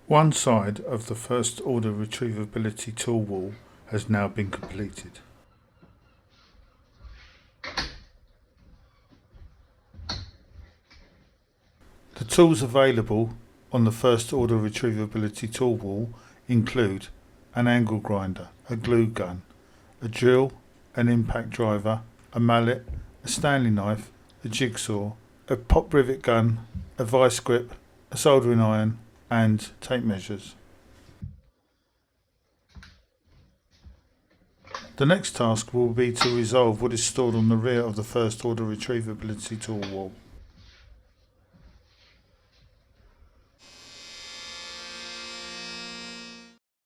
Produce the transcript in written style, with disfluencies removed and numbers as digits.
One side of the first order retrievability tool wall has now been completed. The tools available on the first order retrievability tool wall include an angle grinder, a glue gun, a drill, an impact driver, a mallet, a Stanley knife, a jigsaw, a pop rivet gun, a vice grip, a soldering iron and tape measures. The next task will be to resolve what is stored on the rear of the first order retrievability tool wall.